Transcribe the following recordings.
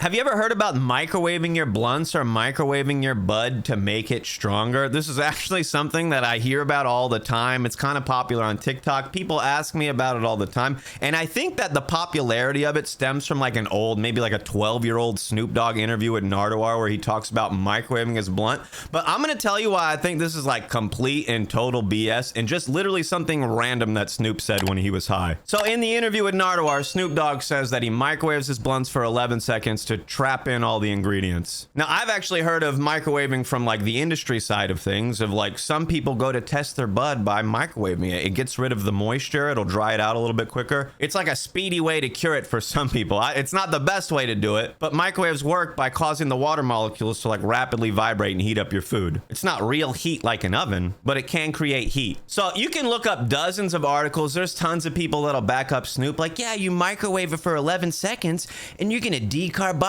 Have you ever heard about microwaving your blunts or microwaving your bud to make it stronger? This is actually something that I hear about all the time. It's kind of popular on TikTok. People ask me about it all the time. And I think that the popularity of it stems from like an old, maybe like a 12-year-old Snoop Dogg interview with Nardwuar where he talks about microwaving his blunt. But I'm going to tell you why I think this is like complete and total BS and just literally something random that Snoop said when he was high. So in the interview with Nardwuar, Snoop Dogg says that he microwaves his blunts for 11 seconds to trap in all the ingredients. Now, I've actually heard of microwaving from like the industry side of things, of like some people go to test their bud by microwaving it. It gets rid of the moisture. It'll dry it out a little bit quicker. It's like a speedy way to cure it for some people. It's not the best way to do it, but microwaves work by causing the water molecules to like rapidly vibrate and heat up your food. It's not real heat like an oven, but it can create heat. So you can look up dozens of articles. There's tons of people that'll back up Snoop like, yeah, you microwave it for 11 seconds and you're gonna decarboxylate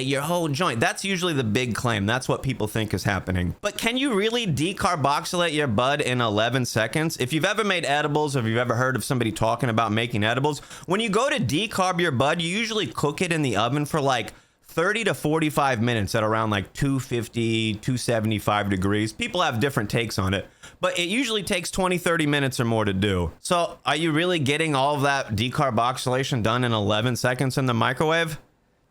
your whole joint. That's usually the big claim. That's what people think is happening. But can you really decarboxylate your bud in 11 seconds? If you've ever made edibles, or if you've ever heard of somebody talking about making edibles, when you go to decarb your bud, you usually cook it in the oven for like 30 to 45 minutes at around like 250, 275 degrees. People have different takes on it, but it usually takes 20, 30 minutes or more to do. So are you really getting all of that decarboxylation done in 11 seconds in the microwave?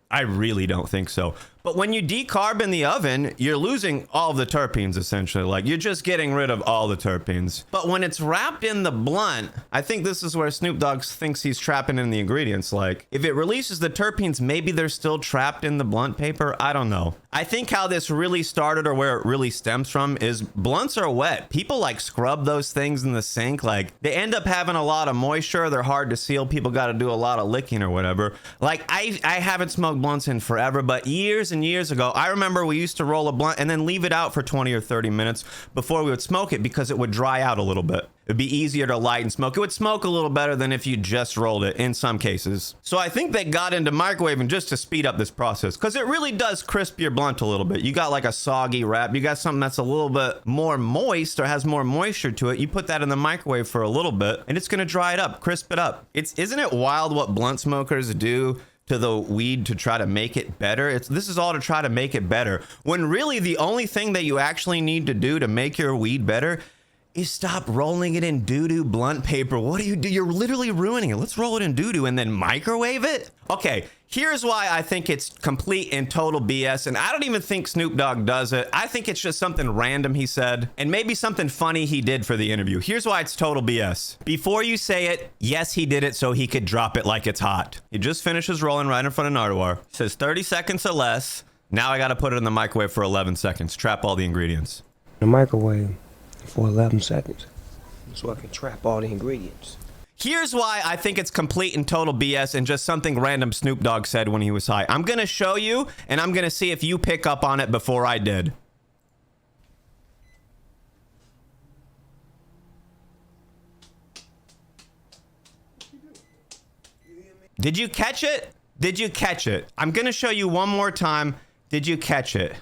I really don't think so. But when you decarb in the oven, you're losing all of the terpenes, essentially. Like, you're just getting rid of all the terpenes. But when it's wrapped in the blunt, I think this is where Snoop Dogg thinks he's trapping in the ingredients. Like, if it releases the terpenes, maybe they're still trapped in the blunt paper. I don't know. I think how this really started, or where it really stems from, is blunts are wet. People like scrub those things in the sink. Like, they end up having a lot of moisture. They're hard to seal. People got to do a lot of licking or whatever. Like, I haven't smoked blunts in forever, but years and years ago, I remember we used to roll a blunt and then leave it out for 20 or 30 minutes before we would smoke it because it would dry out a little bit. It'd be easier to light and smoke. It would smoke a little better than if you just rolled it in some cases. So I think they got into microwaving just to speed up this process because it really does crisp your blunt a little bit. You got like a soggy wrap. You got something that's a little bit more moist or has more moisture to it. You put that in the microwave for a little bit and it's going to dry it up, crisp it up. Isn't it wild what blunt smokers do to the weed to try to make it better? This is all to try to make it better, when really the only thing that you actually need to do to make your weed better is stop rolling it in doo-doo blunt paper. What do? You're literally ruining it. Let's roll it in doo-doo and then microwave it? Okay, here's why I think it's complete and total BS, and I don't even think Snoop Dogg does it. I think it's just something random he said, and maybe something funny he did for the interview. Here's why it's total BS. Before you say it, yes, he did it so he could drop it like it's hot. He just finishes rolling right in front of Nardwuar. Says 30 seconds or less. Now I gotta put it in the microwave for 11 seconds. Trap all the ingredients. The microwave for 11 seconds so I can trap all the ingredients. Here's why I think it's complete and total BS and just something random Snoop Dogg said when he was high. I'm gonna show you, and I'm gonna see if you pick up on it before I did. Did you catch it? Did you catch it? I'm gonna show you one more time. Did you catch it?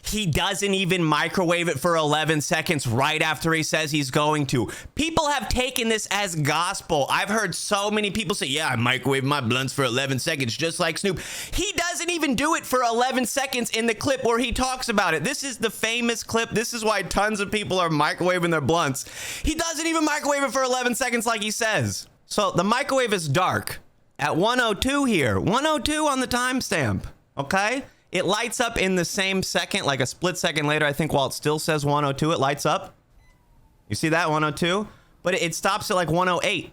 He doesn't even microwave it for 11 seconds right after he says he's going to. People have taken this as gospel. I've heard so many people say, yeah, I microwave my blunts for 11 seconds, just like Snoop. He doesn't even do it for 11 seconds in the clip where he talks about it. This is the famous clip. This is why tons of people are microwaving their blunts. He doesn't even microwave it for 11 seconds like he says. So the microwave is dark at 102 here. 102 on the timestamp, okay? It lights up in the same second, like a split second later, I think, while it still says 102, it lights up. You see that, 102? But it stops at like 108.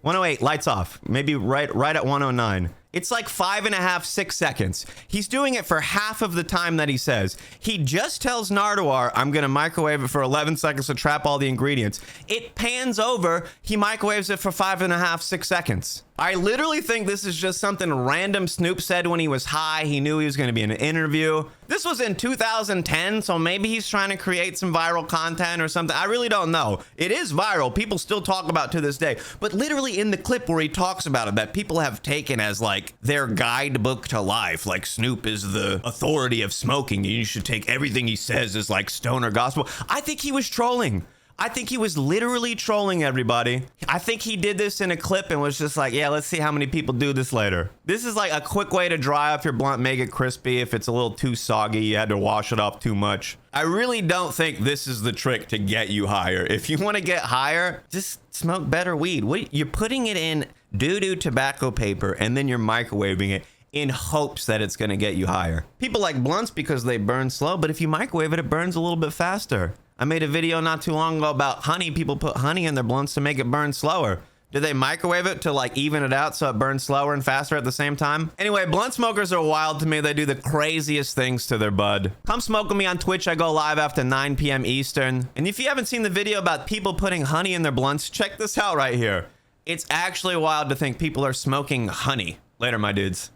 108, lights off. Maybe right at 109. It's like 5.5, 6 seconds. He's doing it for half of the time that he says. He just tells Nardwuar, I'm gonna microwave it for 11 seconds to trap all the ingredients. It pans over, he microwaves it for 5.5, 6 seconds. I literally think this is just something random Snoop said when he was high. He knew he was going to be in an interview. This was in 2010, so maybe he's trying to create some viral content or something. I really don't know. It is viral. People still talk about it to this day. But literally in the clip where he talks about it, that people have taken as like their guidebook to life, like Snoop is the authority of smoking, and you should take everything he says as like stoner gospel. I think he was trolling. I think he was literally trolling everybody. I think he did this in a clip and was just like, yeah, let's see how many people do this later. This is like a quick way to dry off your blunt, make it crispy. If it's a little too soggy, you had to wash it off too much. I really don't think this is the trick to get you higher. If you want to get higher, just smoke better weed. You're putting it in doo-doo tobacco paper and then you're microwaving it in hopes that it's going to get you higher. People like blunts because they burn slow, but if you microwave it, it burns a little bit faster. I made a video not too long ago about honey. People put honey in their blunts to make it burn slower. Did they microwave it to like even it out so it burns slower and faster at the same time? Anyway, blunt smokers are wild to me. They do the craziest things to their bud. Come smoke with me on Twitch. I go live after 9 p.m. Eastern. And if you haven't seen the video about people putting honey in their blunts, check this out right here. It's actually wild to think people are smoking honey. Later, my dudes.